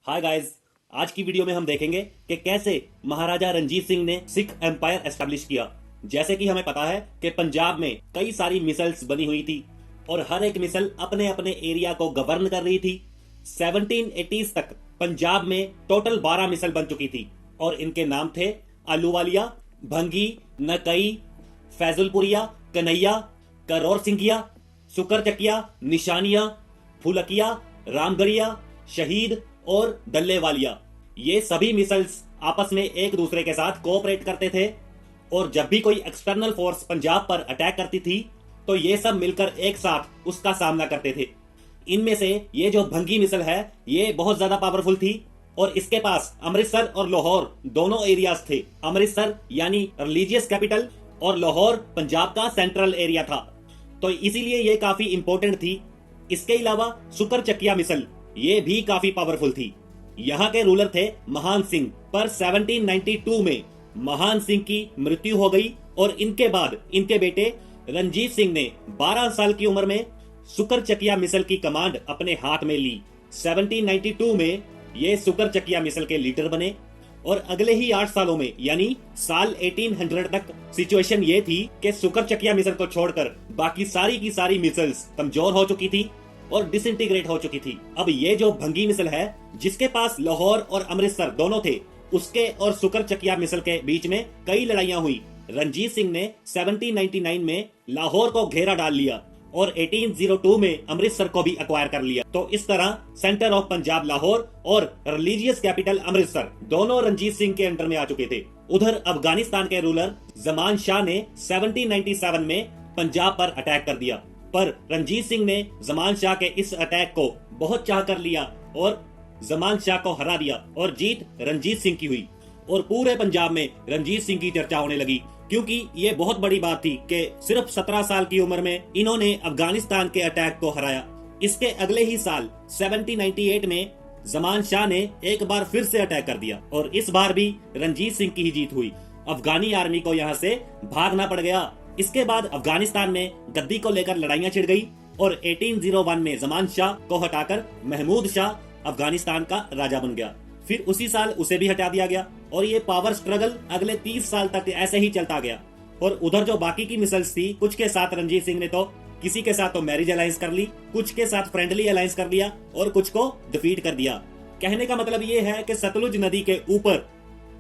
Hi guys, आज की video में हम देखेंगे कि कैसे महाराजा रंजीत सिंह ने सिख एम्पायर एस्टेब्लिश किया। जैसे कि हमें पता है कि पंजाब में कई सारी मिसल्स बनी हुई थी और हर एक मिसल अपने अपने एरिया को गवर्न कर रही थी। 1780s तक पंजाब में टोटल 12 मिसल बन चुकी थी और इनके नाम थे आलूवालिया, भंगी, नकई, फैजुलपुरिया, कन्हैया, करौर सिंघिया, सुकरचकिया, निशानिया, फुलकिया, रामगढ़िया, शहीद और दल्लेवालिया। ये सभी मिसल्स आपस में एक दूसरे के साथ कोऑपरेट करते थे और जब भी कोई एक्सटर्नल फोर्स पंजाब पर अटैक करती थी तो ये सब मिलकर एक साथ उसका सामना करते थे। इनमें से ये जो भंगी मिसल है ये बहुत ज्यादा पावरफुल थी और इसके पास अमृतसर और लाहौर दोनों एरियाज थे। अमृतसर यानी रिलीजियस कैपिटल और लाहौर पंजाब का सेंट्रल एरिया था, तो इसीलिए ये काफी इंपॉर्टेंट थी। इसके अलावा सुकरचकिया मिसल ये भी काफी पावरफुल थी। यहाँ के रूलर थे महान सिंह, पर 1792 में महान सिंह की मृत्यु हो गई और इनके बाद इनके बेटे रंजीत सिंह ने 12 साल की उम्र में सुकरचकिया मिसल की कमांड अपने हाथ में ली। 1792 में ये सुकरचकिया मिसल के लीडर बने और अगले ही 8 सालों में यानी साल 1800 तक सिचुएशन ये थी कि सुकरचकिया मिसल को छोड़कर बाकी सारी की सारी मिसल्स कमजोर हो चुकी थी और डिसइंटीग्रेट हो चुकी थी। अब ये जो भंगी मिसल है जिसके पास लाहौर और अमृतसर दोनों थे, उसके और सुकरचकिया मिसल के बीच में कई लड़ाइयां हुई। रंजीत सिंह ने 1799 में लाहौर को घेरा डाल लिया और 1802 में अमृतसर को भी एक्वायर कर लिया। तो इस तरह सेंटर ऑफ पंजाब लाहौर और रिलीजियस कैपिटल अमृतसर दोनों रंजीत सिंह के अंडर में आ चुके थे। उधर अफगानिस्तान के रूलर जमान शाह ने 1797 में पंजाब पर अटैक कर दिया, पर रंजीत सिंह ने जमान शाह के इस अटैक को बहुत चाह कर लिया और जमान शाह को हरा दिया और जीत रंजीत सिंह की हुई और पूरे पंजाब में रंजीत सिंह की चर्चा होने लगी, क्योंकि ये बहुत बड़ी बात थी कि सिर्फ 17 साल की उम्र में इन्होंने अफगानिस्तान के अटैक को हराया। इसके अगले ही साल 1798 में जमान शाह ने एक बार फिर से अटैक कर दिया और इस बार भी रंजीत सिंह की ही जीत हुई। अफगानी आर्मी को यहाँ से भागना पड़ गया। इसके बाद अफगानिस्तान में गद्दी को लेकर लड़ाइयां छिड़ गई और 1801 में जमान शाह को हटाकर महमूद शाह अफगानिस्तान का राजा बन गया। फिर उसी साल उसे भी हटा दिया गया और ये पावर स्ट्रगल अगले 30 साल तक ऐसे ही चलता गया। और उधर जो बाकी की मिसल्स थी, कुछ के साथ रंजीत सिंह ने तो किसी के साथ तो मैरिज अलायंस कर ली, कुछ के साथ फ्रेंडली अलायंस कर लिया और कुछ को डिफीट कर दिया। कहने का मतलब ये है कि सतलुज नदी के ऊपर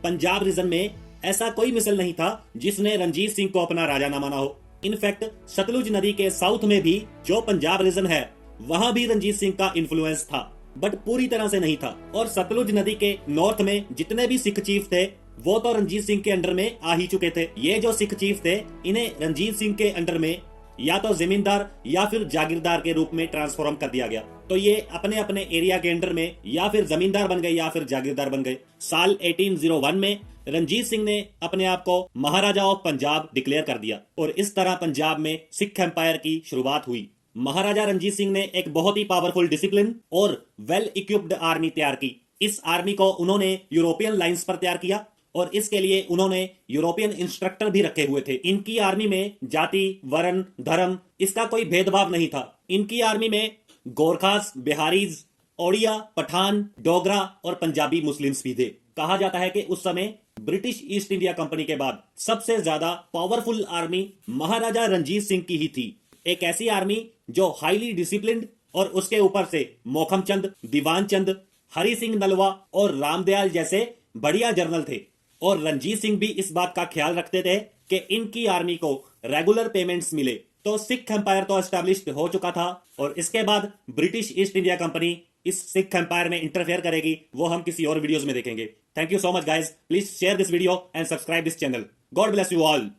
पंजाब रीजन में ऐसा कोई मिसल नहीं था जिसने रंजीत सिंह को अपना राजा न माना हो। इनफैक्ट सतलुज नदी के साउथ में भी जो पंजाब रीजन है वहां भी रंजीत सिंह का इन्फ्लुएंस था, बट पूरी तरह से नहीं था। और सतलुज नदी के नॉर्थ में जितने भी सिख चीफ थे वो तो रंजीत सिंह के अंडर में आ ही चुके थे। ये जो सिख चीफ थे इन्हें रंजीत सिंह के अंडर में या तो जमींदार या फिर जागीरदार के रूप में ट्रांसफॉर्म कर दिया गया, तो ये अपने अपने एरिया के अंडर में या फिर जमींदार बन गए या फिर जागीरदार बन गए। साल 1801 में रंजीत सिंह ने अपने आप को महाराजा ऑफ पंजाब डिक्लेयर कर दिया और इस तरह पंजाब में सिख एम्पायर की शुरुआत हुई। महाराजा रंजीत सिंह ने एक बहुत ही पावरफुल, डिसिप्लिन और वेल इक्विप्ड आर्मी तैयार की। इस आर्मी को उन्होंने यूरोपियन लाइंस पर तैयार किया और इसके लिए उन्होंने यूरोपियन इंस्ट्रक्टर भी रखे हुए थे। इनकी आर्मी में जाति, वर्ण, धर्म इसका कोई भेदभाव नहीं था। इनकी आर्मी में गोरखास, बिहारीज, ओडिया, पठान, डोगरा और पंजाबी मुस्लिम्स भी थे। कहा जाता है कि उस समय ब्रिटिश ईस्ट इंडिया कंपनी के बाद सबसे ज्यादा पावरफुल आर्मी महाराजा रंजीत सिंह की ही थी। एक ऐसी आर्मी जो हाईली डिसिप्लिन्ड और उसके ऊपर से मोखम चंद, दीवान चंद, हरि सिंह नलवा और रामदयाल जैसे बढ़िया जनरल थे। और रंजीत सिंह भी इस बात का ख्याल रखते थे कि इनकी आर्मी को रेगुलर पेमेंट्स मिले। तो सिख एम्पायर तो एस्टैब्लिश्ड हो चुका था और इसके बाद ब्रिटिश ईस्ट इंडिया कंपनी इस सिख एम्पायर में इंटरफेयर करेगी, वो हम किसी और वीडियोस में देखेंगे। Thank you so much guys, please share this video and subscribe this channel. God bless you all.